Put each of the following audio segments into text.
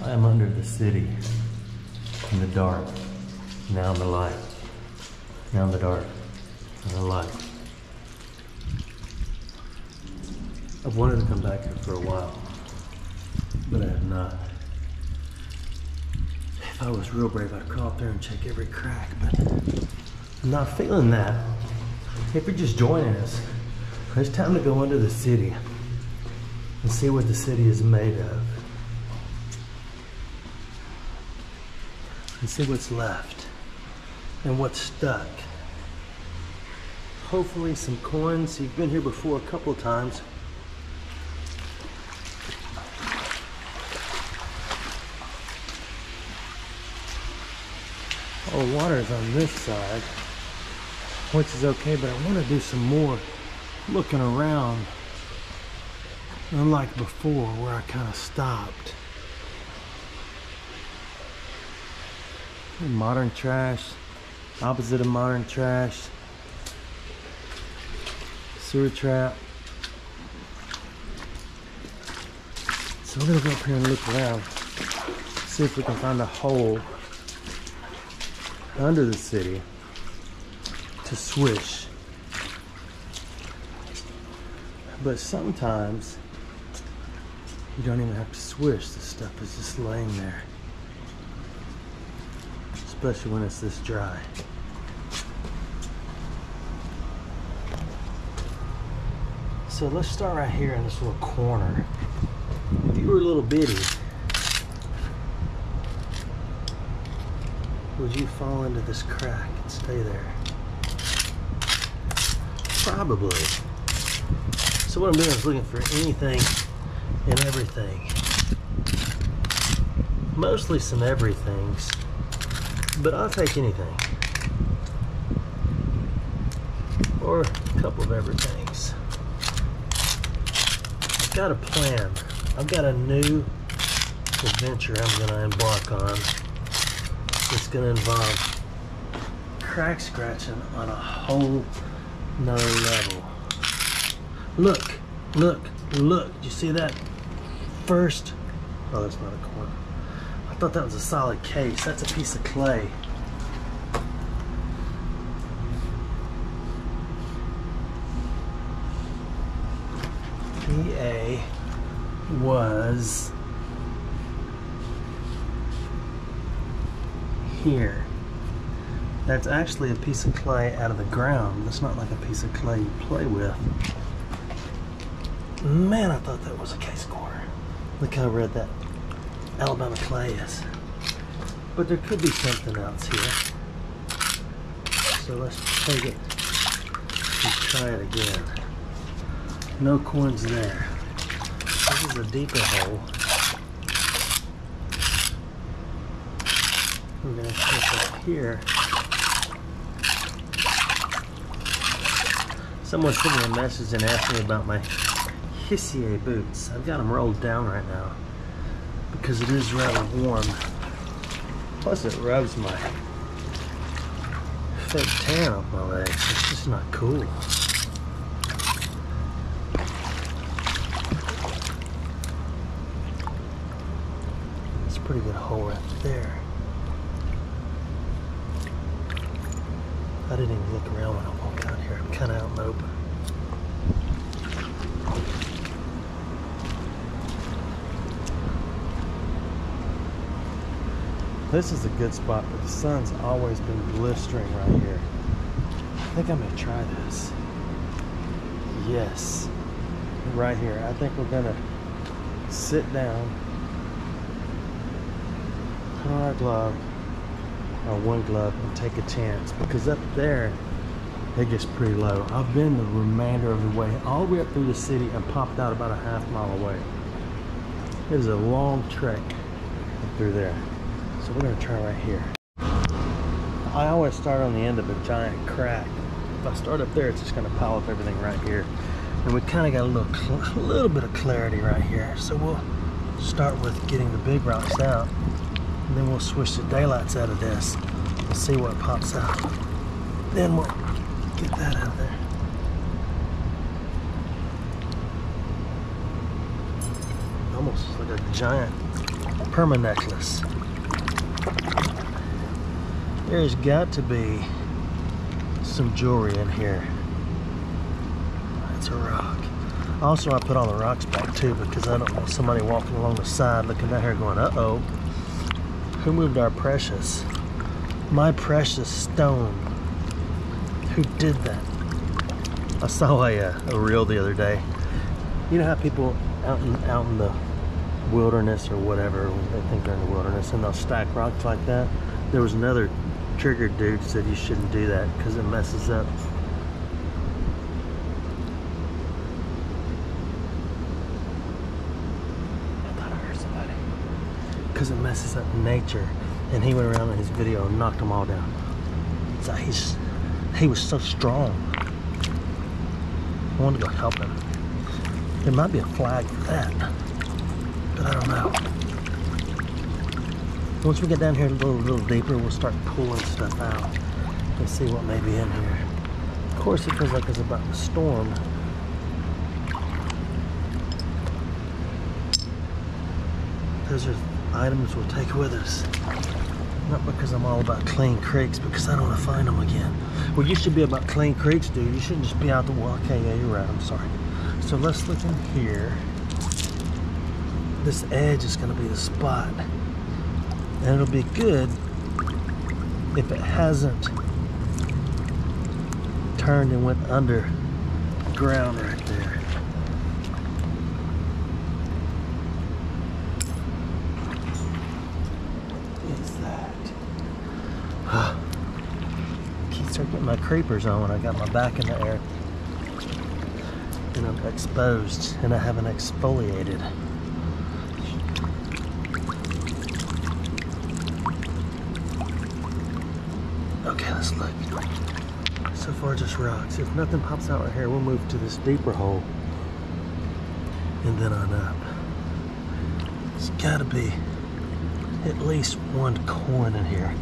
I am under the city, in the dark, now in the light, now in the dark, in the light. I've wanted to come back here for a while, but I have not. If I was real brave, I'd crawl up there and check every crack, but I'm not feeling that. If you're just joining us, it's time to go into the city and see what the city is made of. And see what's left and what's stuck. Hopefully some coins. You've been here before a couple of times. All the water is on this side, which is okay, but I want to do some more looking around, unlike before where I kind of stopped. Modern trash, opposite of modern trash, sewer trap. So we're gonna go up here and look around, see if we can find a hole under the city to swish. But sometimes you don't even have to swish, the stuff is just laying there. Especially when it's this dry. So let's start right here in this little corner. If you were a little bitty, would you fall into this crack and stay there? Probably. So what I'm doing is looking for anything and everything. Mostly some everythings. But I'll take anything. Or a couple of everythings. I've got a plan. I've got a new adventure I'm going to embark on. It's going to involve crack scratching on a whole nother level. Look, look, look. Did you see that? First. Oh, that's not a corner. I thought that was a solid case. That's a piece of clay. PA was here. That's actually a piece of clay out of the ground. It's not like a piece of clay you play with. Man, I thought that was a case corner. Look how red that Alabama clay is. But there could be something else here. So let's take it and try it again. No coins there. This is a deeper hole. We're going to check up here. Someone sent me a message and asked me about my Hissier boots. I've got them rolled down right now because it is rather warm. Plus it rubs my fake tan off my legs. It's just not cool. It's a pretty good hole right there. I didn't even look around when I walked out here. I'm kind of out in the open. This is a good spot, but the sun's always been blistering right here. I think I'm gonna try this. Yes, right here. I think we're gonna sit down, put on our glove, or one glove, and take a chance, because up there it gets pretty low. I've been the remainder of the way, all the way up through the city, and popped out about a half-mile away. It is a long trek up through there. So we're gonna try right here. I always start on the end of a giant crack. If I start up there, it's just gonna pile up everything right here. And we kind of got a little bit of clarity right here. So we'll start with getting the big rocks out, and then we'll switch the daylights out of this and see what pops out. Then we'll get that out of there. Almost like a giant perma necklace. There's got to be some jewelry in here. That's a rock. Also, I put all the rocks back too because I don't want somebody walking along the side looking down here going, uh-oh, who moved our precious? My precious stone. Who did that? I saw a reel the other day. You know how people out in the wilderness or whatever, they think they're in the wilderness, and they'll stack rocks like that? There was another triggered dude said you shouldn't do that because it messes up. Because it messes up nature, and he went around in his video and knocked them all down. So he was so strong. I wanted to go help him. There might be a flag for that, but I don't know. Once we get down here a little deeper, we'll start pulling stuff out and see what may be in here. Of course, it feels like it's about to storm. Those are items we'll take with us. Not because I'm all about clean creeks, because I don't want to find them again. Well, you should be about clean creeks, dude. You shouldn't just be out the wall. Okay, yeah, you're right. I'm sorry. So let's look in here. This edge is going to be the spot. And it'll be good if it hasn't turned and went underground right there. Start getting my creepers on when I got my back in the air and I'm exposed and I haven't exfoliated. Okay, let's look. So far just rocks. If nothing pops out right here, we'll move to this deeper hole and then on up. There's gotta be at least one coin in here.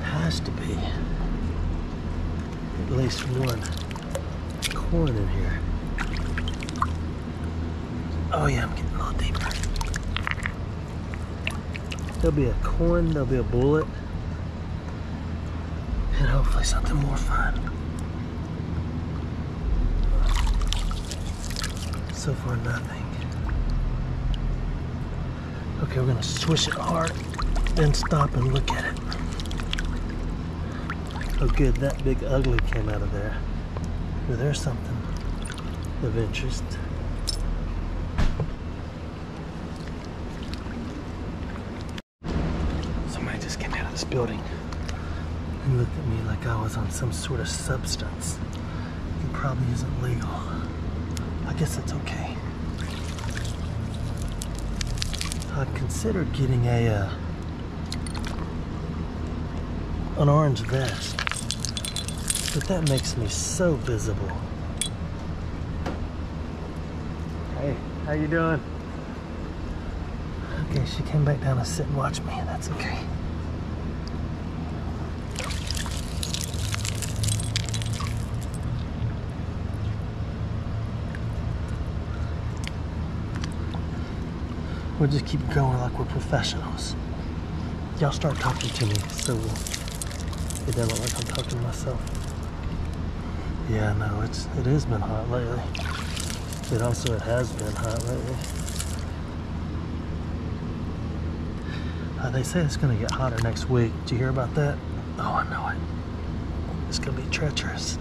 Has to be at least one coin in here. Oh yeah, I'm getting a little deeper. There'll be a coin, there'll be a bullet, and hopefully something more fun. So far nothing. Okay, we're gonna swish it hard, then stop and look at it. Oh good, that big ugly came out of there. Well, there's something of interest. Somebody just came out of this building and looked at me like I was on some sort of substance. It probably isn't legal. I guess it's okay. I'd considered getting an orange vest. But that makes me so visible. Hey, how you doing? Okay, she came back down to sit and watch me, and that's okay. We'll just keep going like we're professionals. Y'all start talking to me, so it doesn't look like I'm talking to myself. Yeah, no, it has been hot lately. It has been hot lately. They say it's going to get hotter next week. Did you hear about that? Oh, I know it. It's going to be treacherous.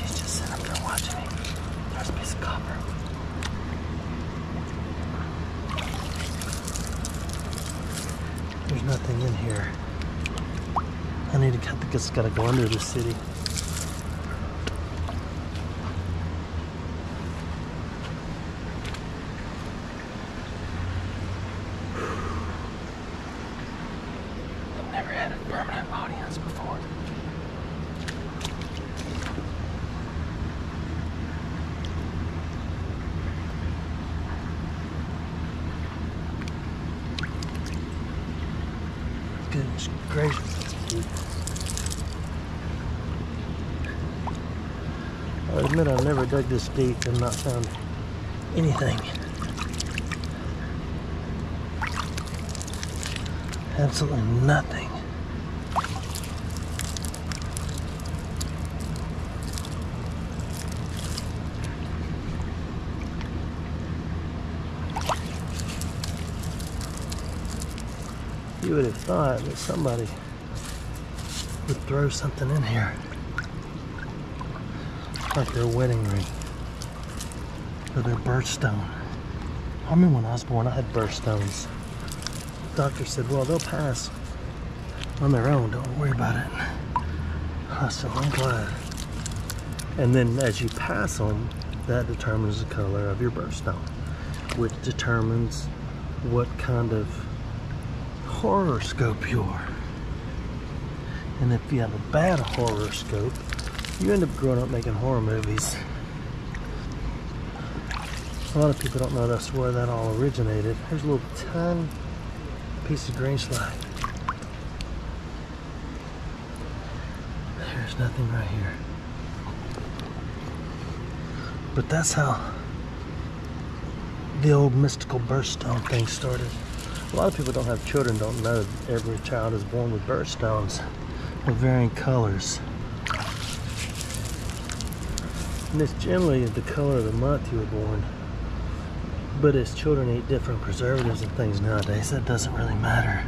She's just sitting up there watching me. There's a piece of copper. There's nothing in here. I think it's got to go under the city. I've never had a permanent audience before. Goodness gracious, that's beautiful. I admit I've never dug this deep and not found anything. Absolutely nothing. You would have thought that somebody would throw something in here, like their wedding ring or their birthstone. I remember when I was born, I had birthstones. The doctor said, well, they'll pass on their own, don't worry about it. I said, I'm glad. And then as you pass them, that determines the color of your birthstone, which determines what kind of horoscope you are. And if you have a bad horoscope, you end up growing up making horror movies. A lot of people don't know that's where that all originated. Here's a little tiny piece of green slide. There's nothing right here. But that's how the old mystical birthstone thing started. A lot of people don't have children, don't know every child is born with birthstones of varying colors. And it's generally the color of the month you were born. But as children eat different preservatives and things nowadays, that doesn't really matter.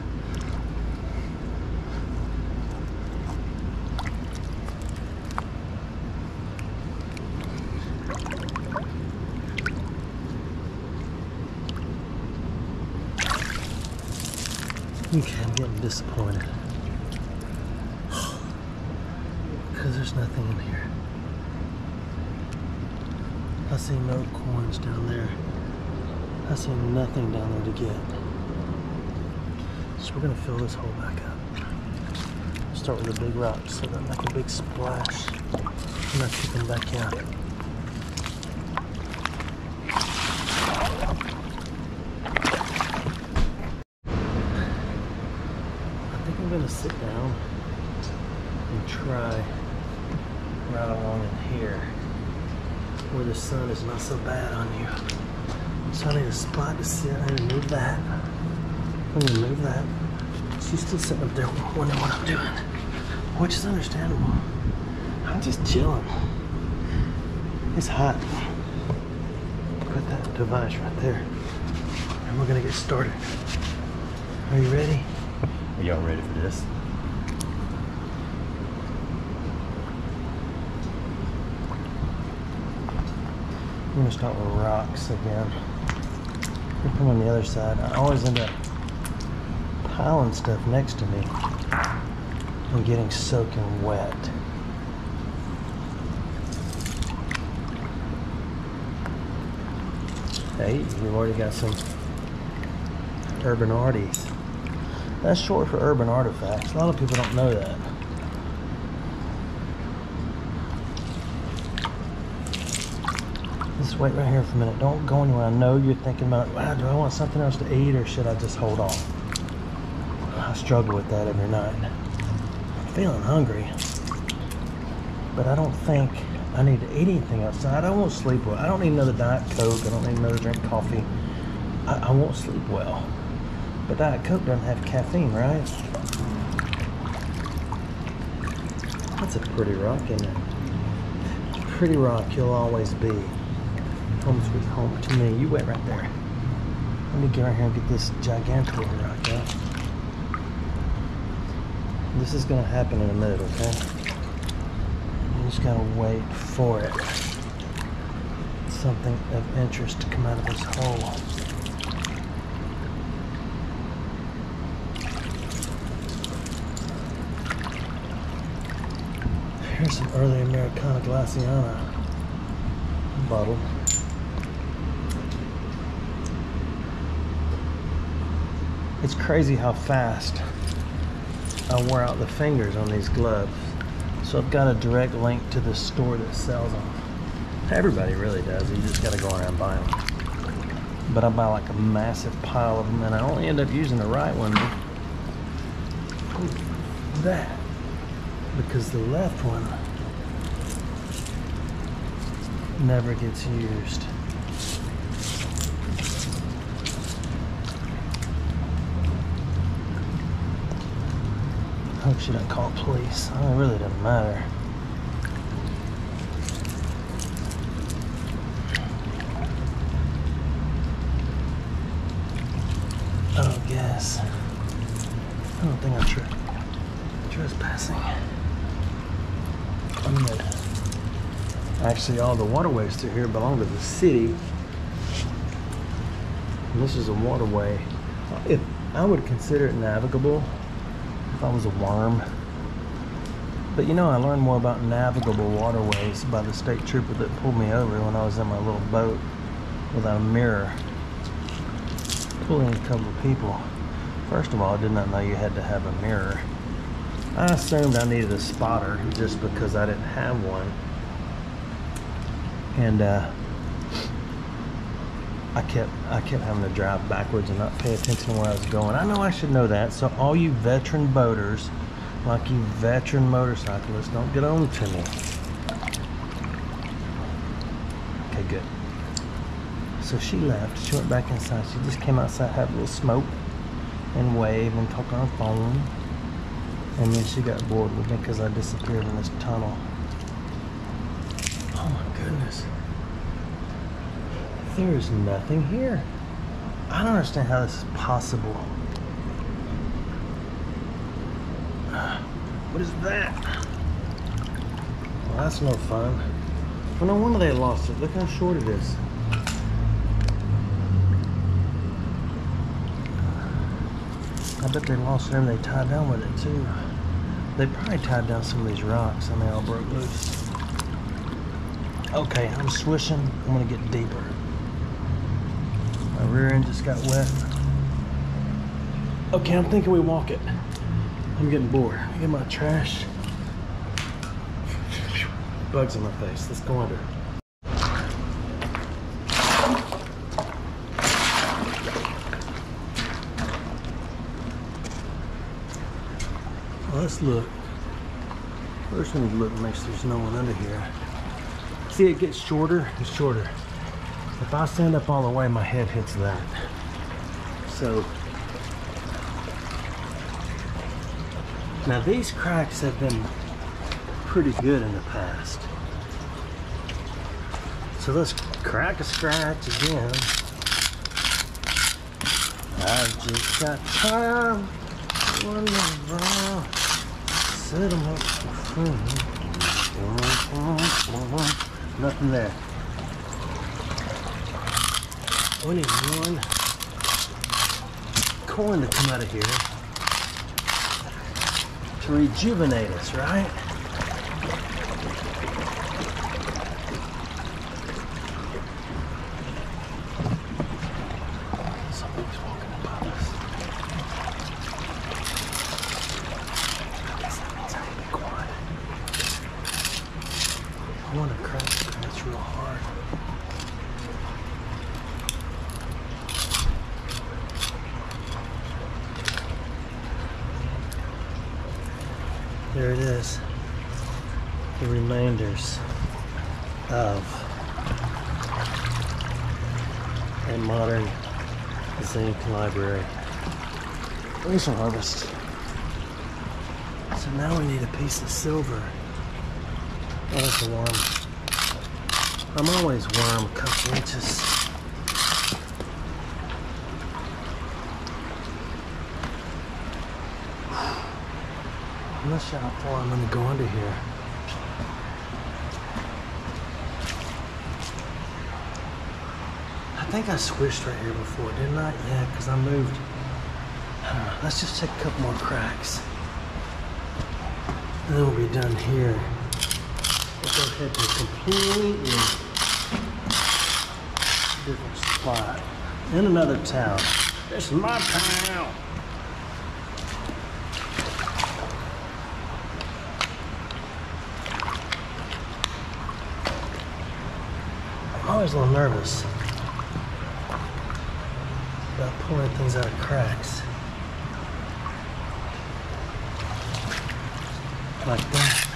Okay, I'm getting disappointed because there's nothing in here. I see no coins down there. I see nothing down there to get. So we're gonna fill this hole back up. Start with a big rock so that make a big splash. I'm not kicking back out. I'm going to sit down and try right along in here where the sun is not so bad on you. So I need a spot to sit. I need to move that. I'm going to move that. She's still sitting up there wondering what I'm doing, which is understandable. I'm just chilling. It's hot. Put that device right there and we're going to get started. Are you ready? Are y'all ready for this? I'm gonna start with rocks again. Come on the other side. I always end up piling stuff next to me and getting soaking wet. Hey, you've already got some urban arties. That's short for urban artifacts. A lot of people don't know that. Just wait right here for a minute. Don't go anywhere. I know you're thinking about, wow, do I want something else to eat or should I just hold on? I struggle with that every night. I'm feeling hungry, but I don't think I need to eat anything outside. I won't sleep well. I don't need another Diet Coke. I don't need another drink of coffee. I won't sleep well. But Diet Coke doesn't have caffeine, right? That's a pretty rock, isn't it? Pretty rock you'll always be. Home sweet home to me. You wait right there. Let me get right here and get this gigantic rock out. This is going to happen in a minute, okay? You just got to wait for it. Something of interest to come out of this hole. Here's some early Americana Glaciana bottle. It's crazy how fast I wear out the fingers on these gloves. So I've got a direct link to the store that sells them. Everybody really does. You just got to go around buying them. But I buy like a massive pile of them, and I only end up using the right one. That. Because the left one never gets used. I hope she doesn't call police. It really doesn't matter. Oh, yes. I don't think I'm trespassing. I'm good. Actually, all the waterways through here belong to the city. And this is a waterway. If I would consider it navigable if I was a worm. But you know, I learned more about navigable waterways by the state trooper that pulled me over when I was in my little boat without a mirror, pulling a couple of people. First of all, I did not know you had to have a mirror. I assumed I needed a spotter just because I didn't have one. And I kept having to drive backwards and not pay attention to where I was going. I know I should know that. So all you veteran boaters, like you veteran motorcyclists, don't get on to me. Okay, good. So she left. She went back inside. She just came outside, had a little smoke and wave and talk on the phone. And then she got bored with me because I disappeared in this tunnel. Oh my goodness. There is nothing here. I don't understand how this is possible. What is that? Well, that's no fun. Well, no wonder they lost it. Look how short it is. I bet they lost it and they tied down with it too. They probably tied down some of these rocks and they all broke loose. Okay, I'm swishing. I'm gonna get deeper. My rear end just got wet. Okay, I'm thinking we walk it. I'm getting bored. Let me get my trash. Bugs in my face. Let's go under. Well, let's look. First, we need to look and make sure there's no one under here. See, it gets shorter and shorter. If I stand up all the way, my head hits that. So, now these cracks have been pretty good in the past. So let's crack a scratch again. I've just got time. Set 'em up for free. Nothing there. We need one coin to come out of here to rejuvenate us, right? Somebody's walking above us. I guess that means I need to be quiet. I want to crack the scratch real hard. There it is, the remainders of a modern zinc library. Recent harvest. So now we need a piece of silver. Oh, that's a worm. I'm always worm a couple inches. I'm not sure how far I'm going to go under here. I think I swished right here before, didn't I? Yeah, because I moved. Let's just take a couple more cracks. And then we'll be done here. We'll go ahead to a completely different spot. In another town. This is my town. I'm always a little nervous about pulling things out of cracks. Like that.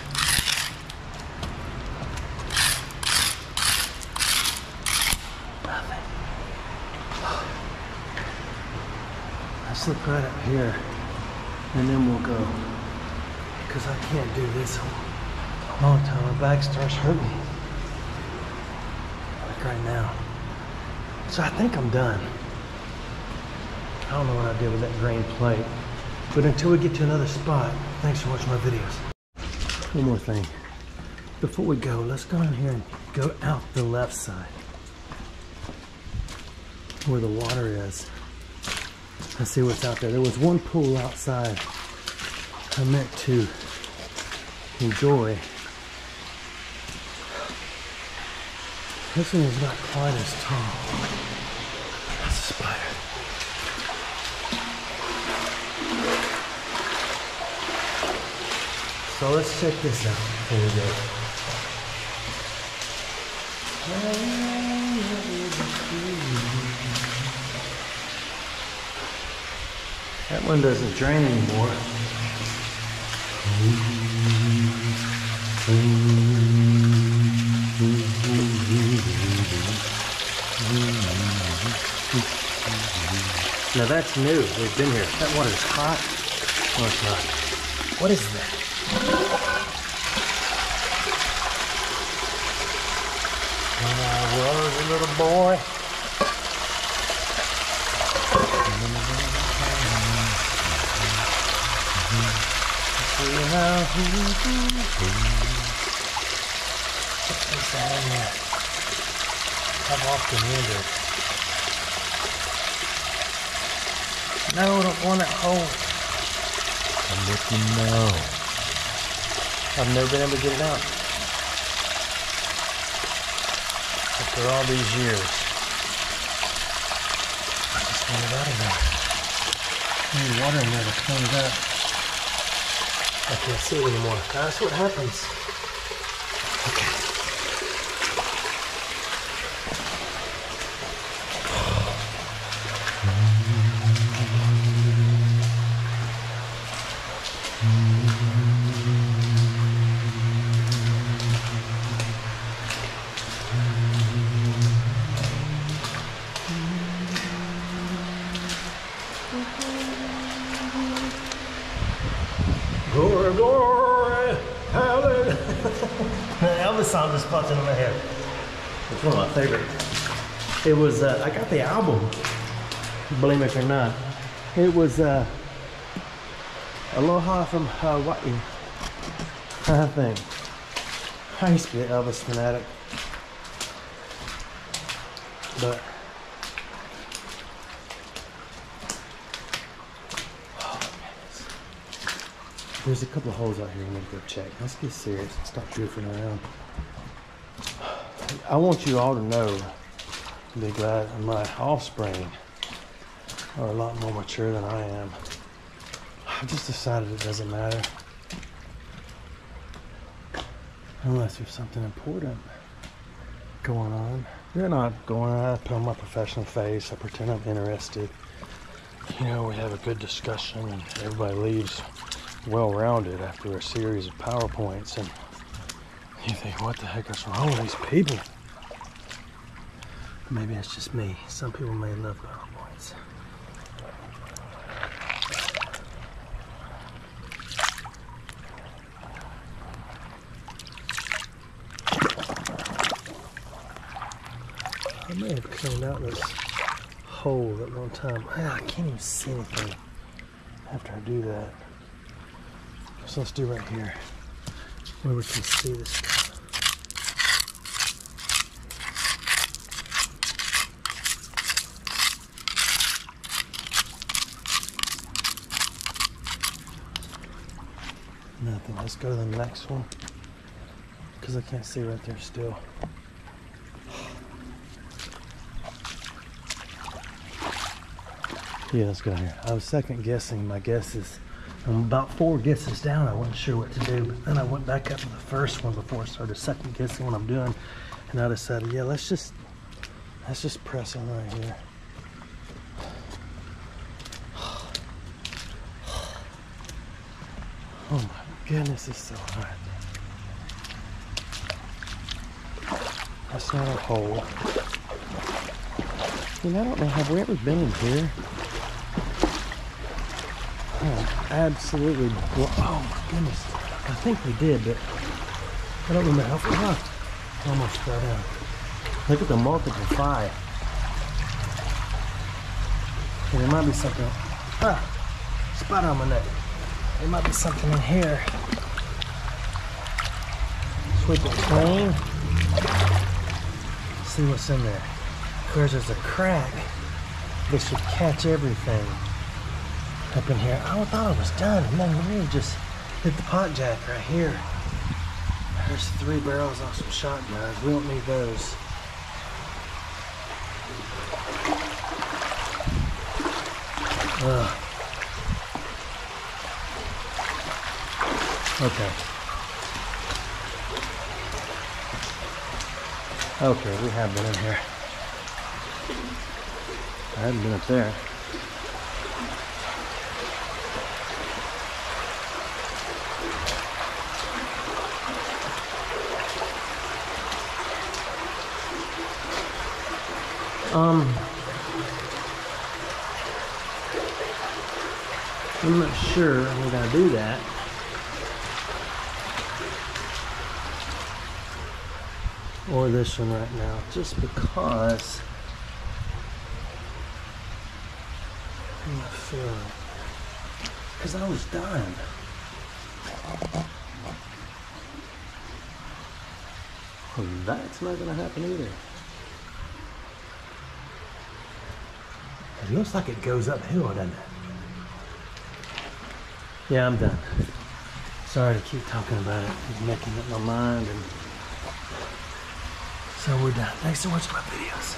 slip right up here, and then we'll go. Because I can't do this all the time. My back starts hurting. Like right now. So I think I'm done. I don't know what I did with that green plate. But until we get to another spot, thanks for watching my videos. One more thing. Before we go, let's go in here and go out the left side. Where the water is. Let's see what's out there. There was one pool outside I meant to enjoy. This one is not quite as tall. That's a spider. So let's check this out before we go. That one doesn't drain anymore. Now that's new. They've been here. That water's hot. No, it's not. What is that? When I was a little boy. What's that in there? I've often wondered. No, don't want it whole. I'm looking now. I've never been able to get it out. After all these years. I just want it out of there. I need water in there to clean it up. I can't see it anymore. That's what happens. Okay. Glory, glory, hallelujah. Elvis song just popped into my head. It's one of my favorites. It was, I got the album, believe it or not. It was Aloha from Hawaii, I think. I used to be an Elvis fanatic. But there's a couple of holes out here I'm gonna go check. Let's get serious and stop goofing around. I want you all to know, be glad my offspring are a lot more mature than I am. I just decided it doesn't matter. Unless there's something important going on. They're not going on. I put on my professional face. I pretend I'm interested. You know, we have a good discussion and everybody leaves well-rounded after a series of PowerPoints, and you think, what the heck is wrong with these people? Maybe it's just me. Some people may love PowerPoints. I may have cleaned out this hole at one time. I can't even see anything after I do that. So let's do right here, where we can see this stuff. Nothing. Let's go to the next one, because I can't see right there still. Yeah, let's go here. I was second guessing my guesses. I'm about 4 guesses down. I wasn't sure what to do, but then I went back up to the first one before I started second guessing what I'm doing, and I decided, yeah, let's just press on right here. Oh my goodness, it's so hot. That's not a hole. You know, I don't know, have we ever been in here? Absolutely. Oh my goodness. I think they did, but I don't remember how far. Almost fell down. Look at the multiple fly. Okay, there might be something. Ah, spot on my neck. There might be something in here. Sweep it clean. See what's in there. Of course, there's a crack. This should catch everything up in here. I thought I was done. No, we just hit the pot jack right here. There's 3 barrels off some shotguns. We don't need those. Okay. Okay, we have been in here. I hadn't been up there. I'm not sure we're gonna do that. Or this one right now, just because I'm not feeling it. Because I was done. Well, that's not gonna happen either. It looks like it goes uphill, doesn't it? Yeah, I'm done. Sorry to keep talking about it. It's making up my mind, and so we're done. Thanks so much for my videos.